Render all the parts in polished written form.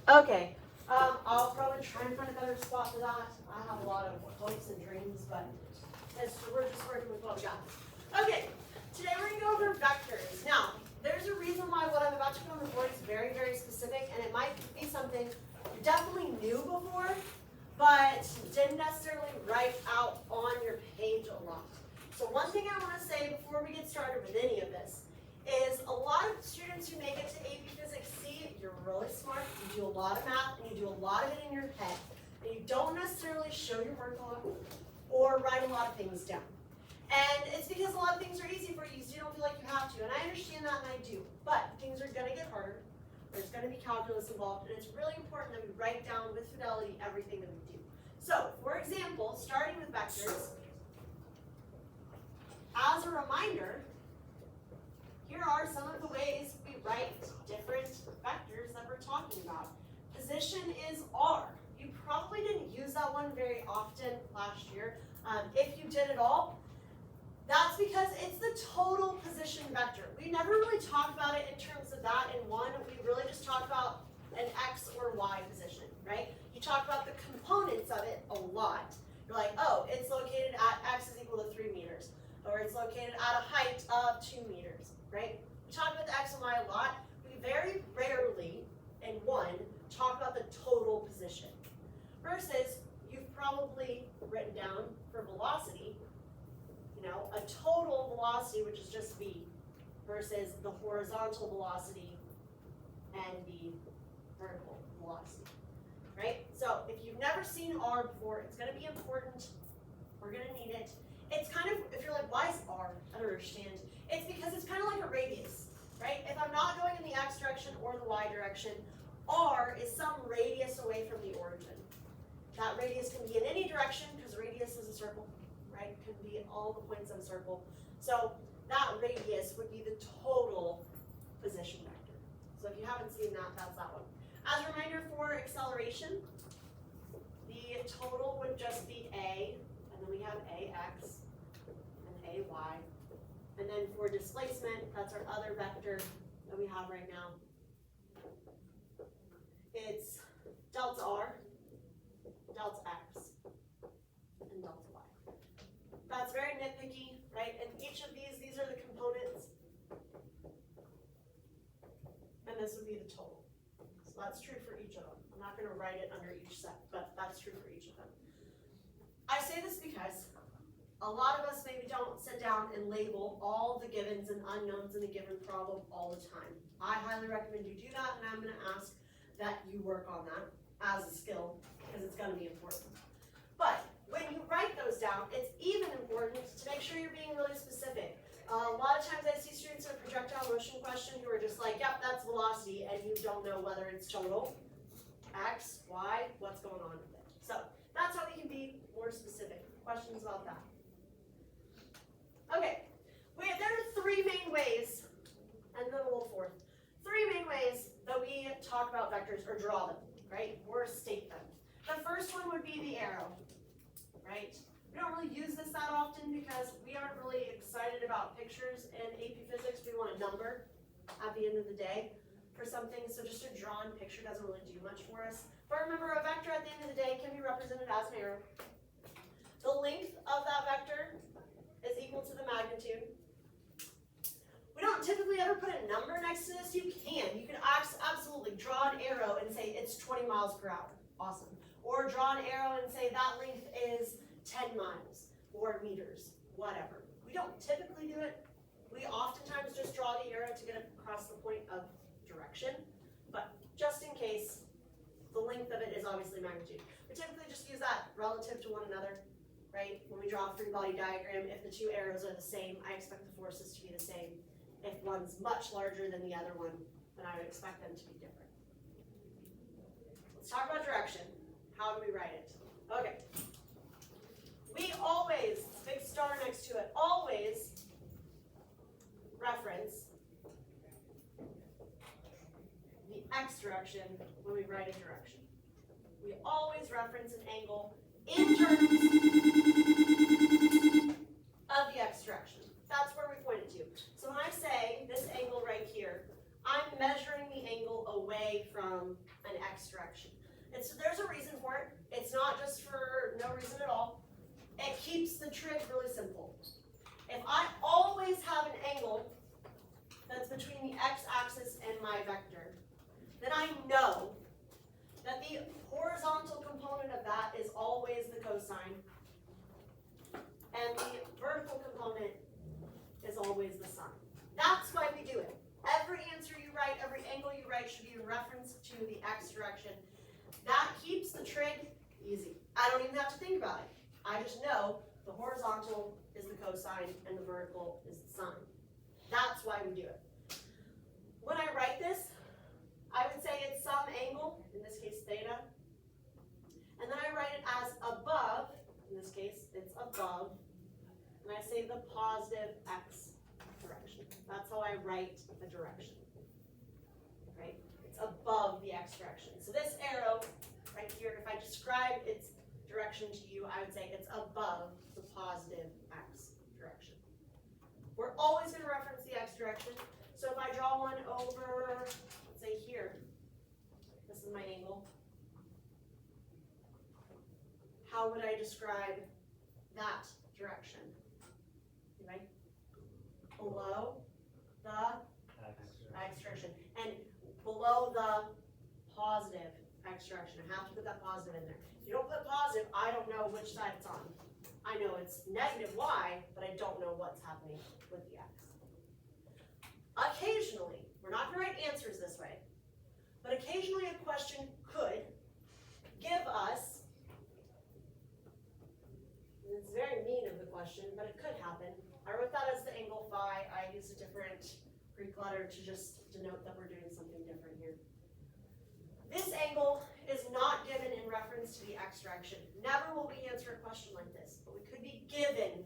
Okay, I'll probably try and find a better spot for that. I have a lot of hopes and dreams, but we're just working with what we got. Okay, today we're going to go over vectors. Now, there's a reason why what I'm about to put on the board is very, very specific, and it might be something you definitely knew before, but didn't necessarily write out on your page a lot. So one thing I want to say before we get started with any of this is a lot of students who make it to AP Physics see you're really smart, you do a lot of math, and you do a lot of it in your head, and you don't necessarily show your work a lot or write a lot of things down. And it's because a lot of things are easy for you, so you don't feel like you have to, and I understand that, and I do. But things are going to get harder, there's going to be calculus involved, and it's really important that we write down with fidelity everything that we do. So, for example, starting with vectors, as a reminder, here are some of the ways we write different vectors that we're talking about. Position is R. You probably didn't use that one very often last year. If you did at all, that's because it's the total position vector. We never really talk about it in terms of that in one. We really just talk about an X or Y position, right? You talk about the components of it a lot. You're like, oh, it's located at X is equal to 3 meters, or it's located at a height of 2 meters, right? We talk about the X and Y a lot. We very rarely, in one, talk about the total position. Versus, you've probably written down for velocity, a total velocity, which is just v, versus the horizontal velocity and the vertical velocity, right? So if you've never seen R before, it's going to be important. We're going to need it. It's kind of, if you're like, why is R? I don't understand. It's because it's kind of like a radius, right? If I'm not going in the X direction or the Y direction, R is some radius away from the origin. That radius can be in any direction because radius is a circle, right? It can be all the points of a circle. So that radius would be the total position vector. So if you haven't seen that, that's that one. As a reminder for acceleration, the total would just be A, and then we have AX and AY. And then for displacement, that's our other vector that we have right now. It's delta R, delta X, and delta Y. That's very nitpicky, right? And each of these are the components. And this would be the total. So that's true for each of them. I'm not going to write it under each set, but that's true for each of them. I say this because a lot of us maybe don't sit down and label all the givens and unknowns in a given problem all the time. I highly recommend you do that, and I'm going to ask that you work on that as a skill because it's going to be important. But when you write those down, it's even important to make sure you're being really specific. A lot of times I see students in a projectile motion question who are just like, yep, that's velocity, and you don't know whether it's total, X, Y, what's going on with it. So that's how we can be more specific. Questions about that? Okay, there are 3 main ways, and then a little fourth. 3 main ways that we talk about vectors or draw them, right? Or state them. The first one would be the arrow, right? We don't really use this that often because we aren't really excited about pictures in AP Physics. We want a number at the end of the day for something, so just a drawn picture doesn't really do much for us. But remember, a vector at the end of the day can be represented as an arrow. The length of that vector is equal to the magnitude. We don't typically ever put a number next to this. You can. You can absolutely draw an arrow and say it's 20 miles per hour. Awesome. Or draw an arrow and say that length is 10 miles or meters, whatever. We don't typically do it. We oftentimes just draw the arrow to get across the point of direction. But just in case, the length of it is obviously magnitude. We typically just use that relative to one another. Right? When we draw a free body diagram, if the 2 arrows are the same, I expect the forces to be the same. If one's much larger than the other one, then I would expect them to be different. Let's talk about direction. How do we write it? Okay. We always, big star next to it, always reference the X direction when we write a direction. We always reference an angle in terms of the X direction. That's where we point it to. So when I say this angle right here, I'm measuring the angle away from an x direction. There's a reason for it. It's not just for no reason at all. It keeps the trig really simple. If I always have an angle that's between the x-axis and my vector, then I know that the horizontal component of that is always the cosine, and the vertical component is always the sine. That's why we do it. Every answer you write, every angle you write should be in reference to the x direction. That keeps the trig easy. I don't even have to think about it. I just know the horizontal is the cosine and the vertical is the sine. That's why we do it. When I write this, I would say it's some angle, in this case theta, and then I write it as above, in this case it's above, and I say the positive x direction. That's how I write the direction, right? It's above the x direction. So this arrow right here, if I describe its direction to you, I would say it's above the positive x direction. We're always going to reference the x direction. So if I draw one over, let's say here, this is my angle, how would I describe that direction? Right? Below the x direction. And below the positive x direction. I have to put that positive in there. If you don't put positive, I don't know which side it's on. I know it's negative y, but I don't know what's happening with the x. Occasionally, we're not going to write answers this way, but occasionally a question could give us, and it's very mean of the question, but it could happen. I wrote that as the angle phi. I used a different Greek letter to just denote that we're doing something different here. This angle is not given in reference to the x direction. Never will we answer a question like this, but we could be given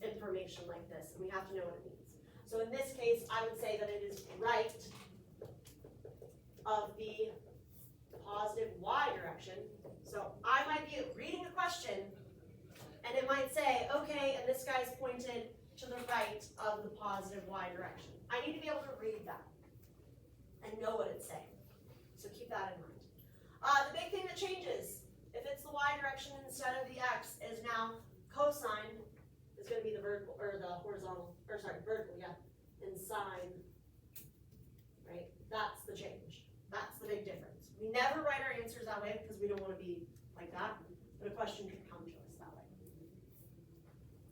information like this, and we have to know what it means. So in this case, I would say that it is right of the positive y direction. So I might be reading a question, and it might say, okay, and this guy's pointed to the right of the positive y direction. I need to be able to read that and know what it's saying. So keep that in mind. The big thing that changes, if it's the y direction instead of the x, is now cosine is going to be the vertical, or the horizontal, or sorry, vertical, yeah, and sine, right? That's the change. That's the big difference. We never write our answers that way because we don't want to be like that, but a question could come to us that way.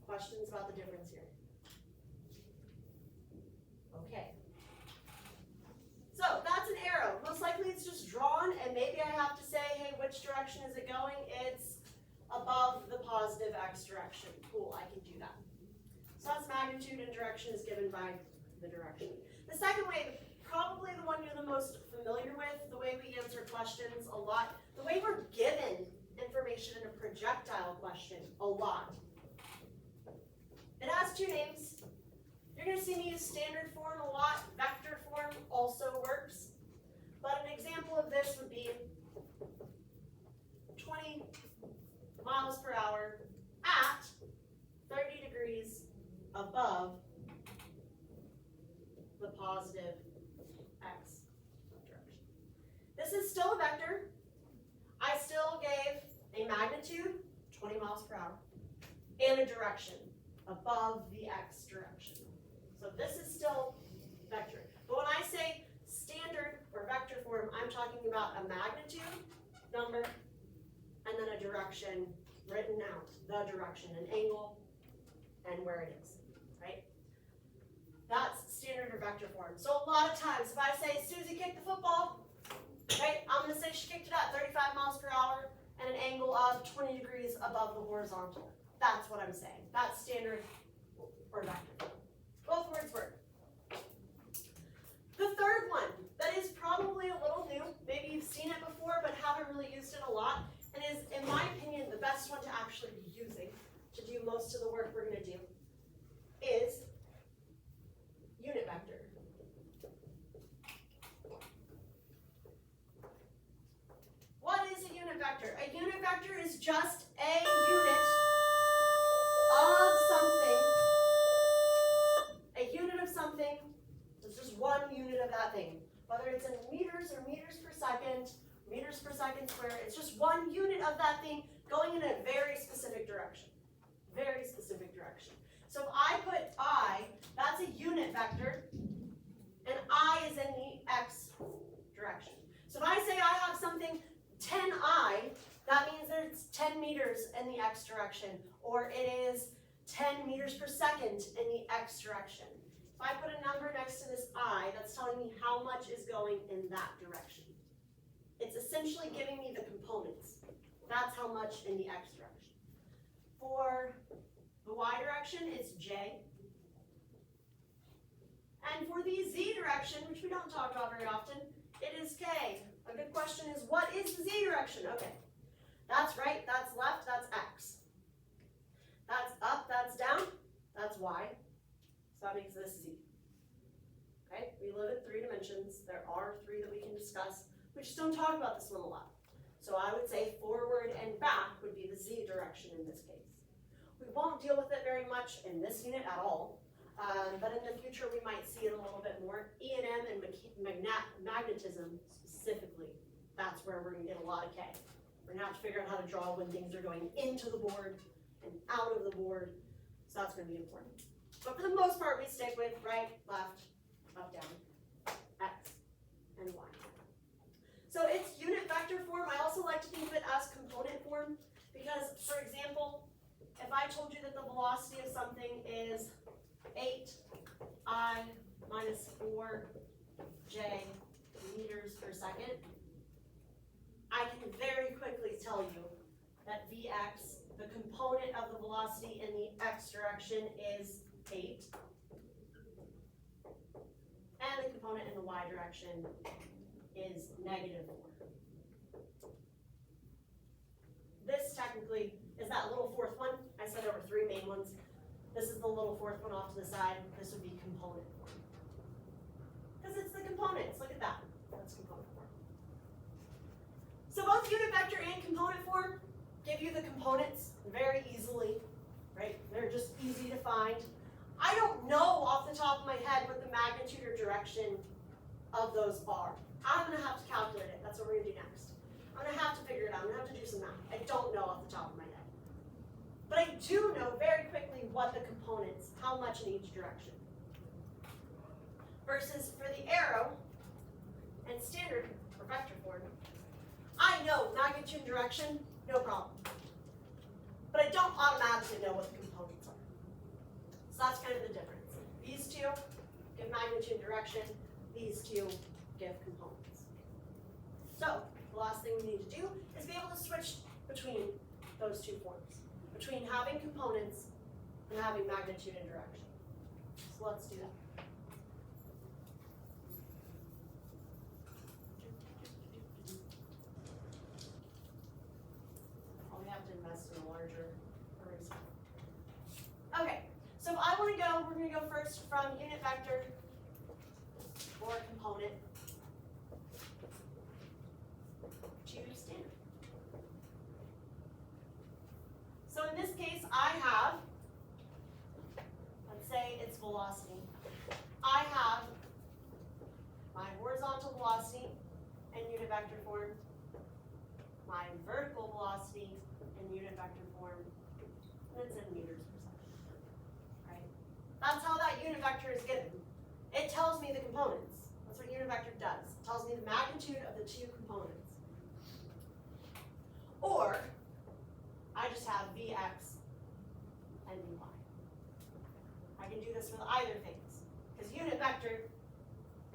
Questions about the difference here? Okay. So that's an arrow. Most likely it's just drawn, and maybe I have to say, hey, which direction is it going? It's above the positive x direction. Cool, I can do that. So that's magnitude, and direction is given by the direction. The second way, probably the one you're the most familiar with, the way we answer questions a lot, the way we're given information in a projectile question a lot. It has two names. You're going to see me use standard form a lot. Vector form also works. But an example of this would be 20 miles per hour at 30 degrees above the positive x direction. This is still a vector. I still gave a magnitude, 20 miles per hour, and a direction, above the x direction. So this is still vector. But when I say standard or vector form, I'm talking about a magnitude number and then a direction written out, the direction, an angle, and where it is, right? That's standard or vector form. So a lot of times, if I say Susie kicked the football, right, I'm going to say she kicked it at 35 miles per hour and an angle of 20 degrees above the horizontal. That's what I'm saying. That's standard or vector form. Both words work. The third one that is probably a little new, maybe you've seen it before but haven't really used it a lot, and is, in my opinion, the best one to actually be using to do most of the work we're going to do, is unit vector. What is a unit vector? A unit vector is just a unit of something. A unit of something is just one unit of that thing. second squared. It's just one unit of that thing going in a very specific direction. Very specific direction. So if I put I, that's a unit vector, and I is in the x direction. So if I say I have something 10I, that means that it's 10 meters in the x direction, or it is 10 meters per second in the x direction. If I put a number next to this I, that's telling me how much is going in that direction. It's essentially giving me the components. That's how much in the x direction. For the y direction, it's j. And for the z direction, which we don't talk about very often, it is k. A good question is, what is the z direction? Okay, that's right, that's left, that's x. That's up, that's down, that's y. So that makes this z. Okay, we live in 3 dimensions. There are 3 that we can discuss. We just don't talk about this one a lot. So I would say forward and back would be the z direction in this case. We won't deal with it very much in this unit at all, but in the future we might see it a little bit more. E&M and magnetism specifically, that's where we're going to get a lot of K. We're going to have to figure out how to draw when things are going into the board and out of the board, so that's going to be important. But for the most part, we stick with right, left, up, down, x, and y. So it's unit vector form. I also like to think of it as component form because, for example, if I told you that the velocity of something is 8I minus 4j meters per second, I can very quickly tell you that Vx, the component of the velocity in the x direction, is 8. And the component in the y direction is negative 4. This technically is that little fourth one. I said there were 3 main ones. This is the little fourth one off to the side. This would be component form. Because it's the components. Look at that. That's component form. So both unit vector and component form give you the components very easily, right? They're just easy to find. I don't know off the top of my head what the magnitude or direction of those are. I'm going to have to calculate it. That's what we're going to do next. I'm going to have to figure it out. I'm going to have to do some math. I don't know off the top of my head. But I do know very quickly what the components, how much in each direction. Versus for the arrow and standard or vector form, I know magnitude and direction, no problem. But I don't automatically know what the components are. So that's kind of the difference. These two give magnitude and direction. These two give components. So the last thing we need to do is be able to switch between those two forms, between having components and having magnitude and direction. So let's do that. I'll have to invest in a larger eraser. Okay, so if I want to go, we're going to go first from unit vector or component to standard. So in this case, I have, let's say it's velocity. I have my horizontal velocity in unit vector form, my vertical velocity in unit vector form, and it's in meters per second. Right? That's how that unit vector is given. It tells me the components. That's what unit vector does. It tells me the magnitude of the two components. Or I just have Vx and Vy. I can do this with either things, because unit vector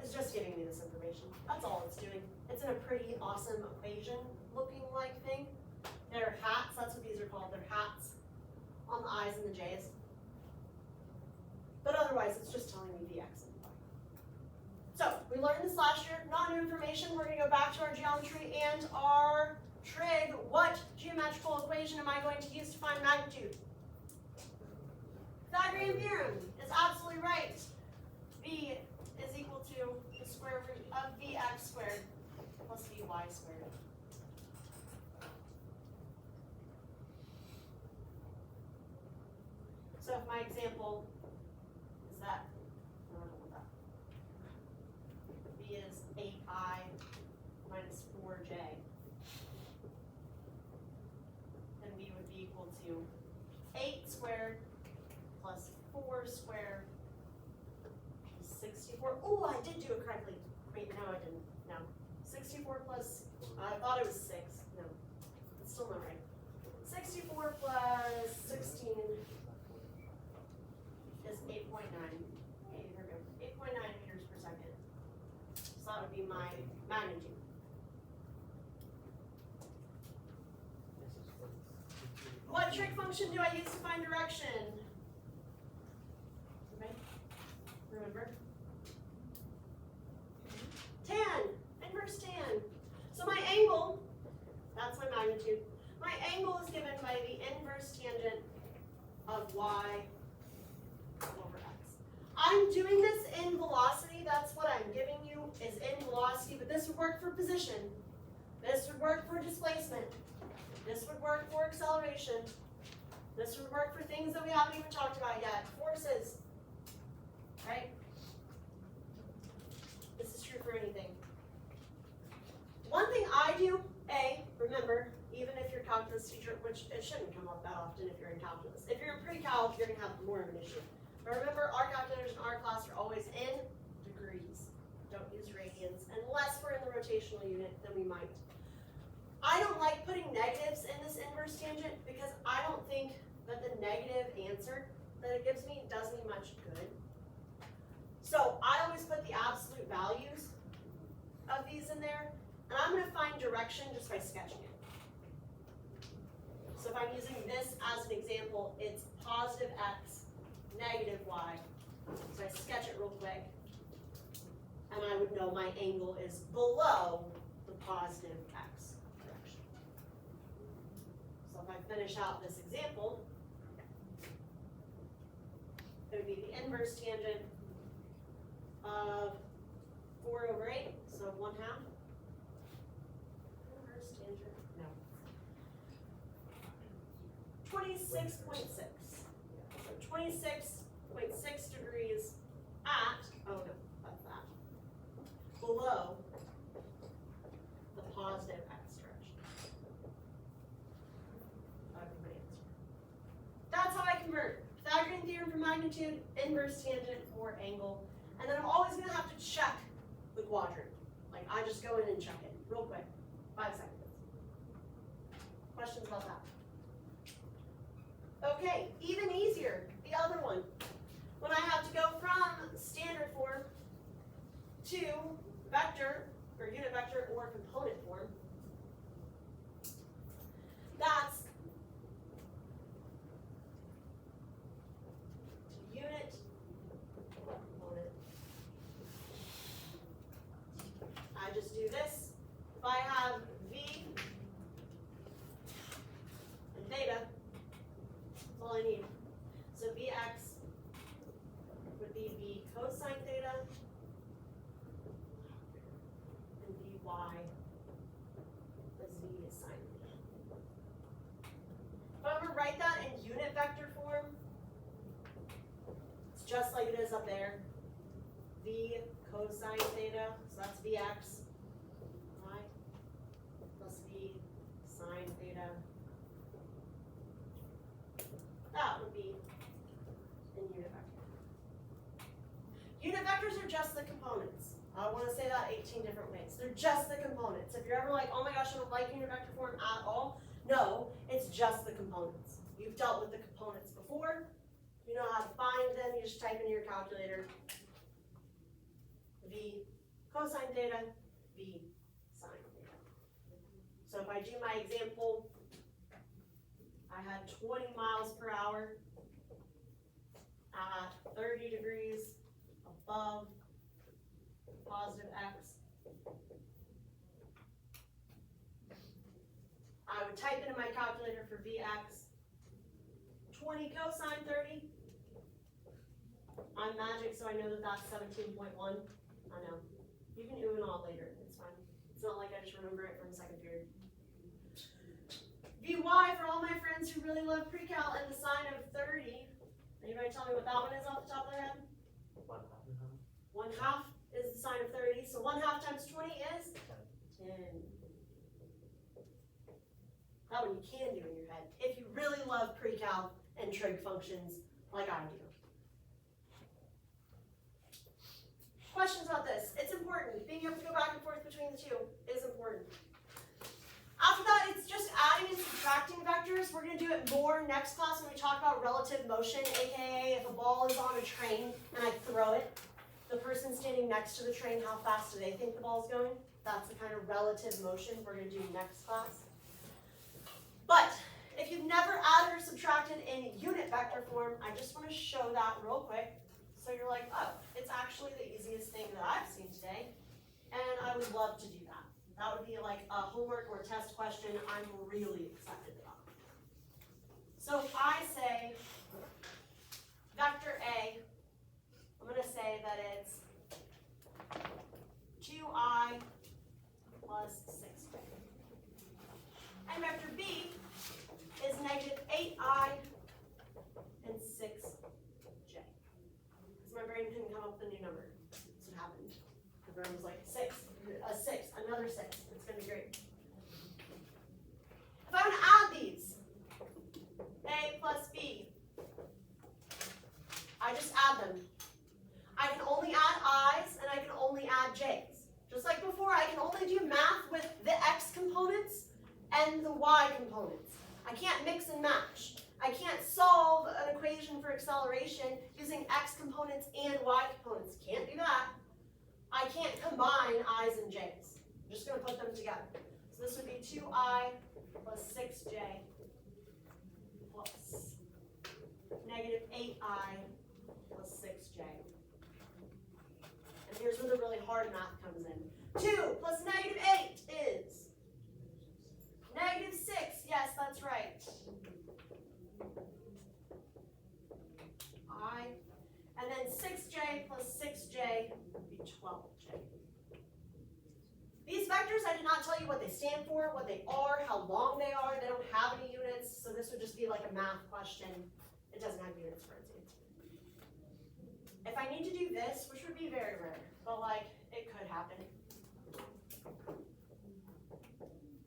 is just giving me this information. That's all it's doing. It's in a pretty awesome equation looking like thing. They're hats, that's what these are called. They're hats on the i's and the j's. But otherwise, it's just telling me Vx and Vy. So we learned this last year, not new information. We're going to go back to our geometry and our trig. What geometrical equation am I going to use to find magnitude? Pythagorean theorem is absolutely right. V is equal to the square root of Vx squared plus Vy squared. So if my example is that, no, I don't want that. V is 8I minus 4j. 64, oh, I did do it correctly. Wait, no, I didn't, no. 64 plus, I thought it was 6, no, it's still not right. 64 plus 16 is 8.9. Okay, here we go, 8.9 meters per second. So that would be my magnitude. What trig function do I use to find direction? Okay, remember? Tan, inverse tan. So my angle, that's my magnitude. My angle is given by the inverse tangent of y over x. I'm doing this in velocity, that's what I'm giving you is in velocity, but this would work for position. This would work for displacement. This would work for acceleration. This would work for things that we haven't even talked about yet. Forces, right? This is true for anything. One thing I do, remember, even if you're a calculus teacher, which it shouldn't come up that often if you're in calculus. If you're in pre-calc, you're going to have more of an issue. But remember, our calculators in our class are always in degrees. Don't use radians. Unless we're in the rotational unit, then we might. I don't like putting negatives in this inverse tangent because I don't think that the negative answer that it gives me does me much good. So I always put the absolute values of these in there, and I'm going to find direction just by sketching it. So if I'm using this as an example, it's positive x, negative y. So I sketch it real quick, and I would know my angle is below the positive x direction. So if I finish out this example, it would be the inverse tangent of 4 over 8, so 1/2. Inverse tangent, no. 26.6. So 26.6 degrees at, oh no, that's that, below the positive x direction. That would be my answer. That's how I convert. Pythagorean theorem for magnitude, inverse tangent for angle, and then I'm always going to have to check the quadrant. Like, I just go in and check it real quick. 5 seconds. Questions about that? Okay, even easier, the other one. When I have to go from standard form to vector, or unit vector, or component form, that's to unit or component. I just do this. If I have v and theta, that's all I need. So Vx would be V cosine theta, and Vy is V sine theta. If I'm going to write that in unit vector form, it's just like it is up there. V cosine theta, so that's Vx, y, plus V sine theta. That would be in unit vector. Unit vectors are just the components. I want to say that 18 different ways. They're just the components. If you're ever like, oh my gosh, I don't like unit vector form at all, no, it's just the components. You've dealt with the components before. You know how to find them. You just type into your calculator V cosine theta, V sine theta. So if I do my example, I had 20 miles per hour at 30 degrees above positive x. I would type into my calculator for Vx 20 cosine 30. I'm magic, so I know that that's 17.1. I know. You can ooh and all later. It's fine. It's not like I just remember it from second period. Vy for all my friends who really love pre-cal and the sine of 30. Anybody tell me what that one is off the top of their head? 1/2 is the sine of 30. So 1/2 times 20 is 10. That one you can do in your head if you really love pre-cal and trig functions like I do. questions about this. It's important. Being able to go back and forth between the two is important. After that, it's just adding and subtracting vectors. We're going to do it more next class when we talk about relative motion, aka if a ball is on a train and I throw it, the person standing next to the train, how fast do they think the ball's going? That's the kind of relative motion we're going to do next class. But if you've never added or subtracted in unit vector form, I just want to show that real quick. So you're like, oh, it's actually the easiest thing that I've seen today, and I would love to do that. That would be like a homework or test question I'm really excited about. So if I say vector A, I'm going to say that it's 2I plus 6j. And vector B is negative 8I and 6j. Because my brain couldn't come up with a new number. That's what happened. The brain was like 6, a 6, another 6. It's going to be great. If I want to add these, A plus B, I just add them. I can only add i's and I can only add j's. Just like before, I can only do math with the x components and the y components. I can't mix and match. I can't solve an equation for acceleration using x components and y components. Can't do that. I can't combine i's and j's. I'm just going to put them together. So this would be 2I plus 6j plus negative 8I plus 6j. And here's where the really hard math comes in. 2 plus negative 8 is negative 6. Yes, that's right. I. And then 6j plus 6j would be 12j. These vectors, I did not tell you what they stand for, what they are, how long they are. They don't have any units, so this would just be like a math question. It doesn't have units for its answer. If I need to do this, which would be very rare, but like it could happen.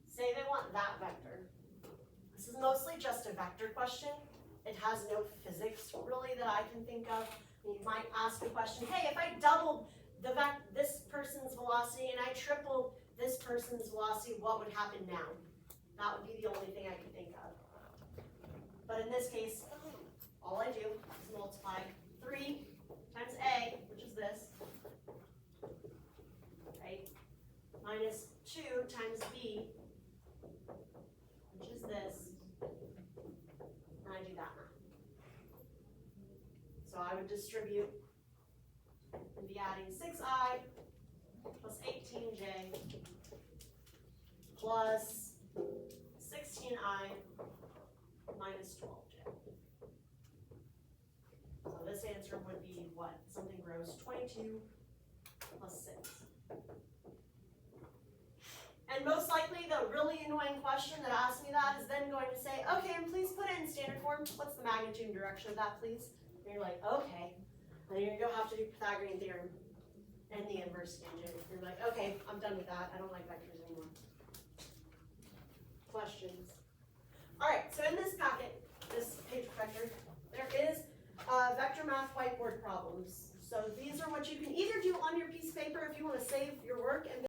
Say they want that vector. This is mostly just a vector question. It has no physics really that I can think of. You might ask a question, hey, if I doubled this person's velocity and I tripled this person's velocity, what would happen now? That would be the only thing I can think of. But in this case, all I do is multiply 3 times A, which is this, right, minus 2 times B, which is this, and I do that math. So I would distribute and be adding 6I plus 18j plus 16I minus 12j. So this answer would be what? Something gross 22 plus 6. And most likely the really annoying question that asks me that is then going to say, okay, and please put it in standard form. What's the magnitude and direction of that, please? And you're like, okay. And then you're going to have to do Pythagorean theorem and the inverse tangent. You're like, okay, I'm done with that. I don't like vectors anymore. Questions? All right, so in this packet, this page vector, there is vector math whiteboard problems. So these are what you can either do on your piece of paper if you want to save your work and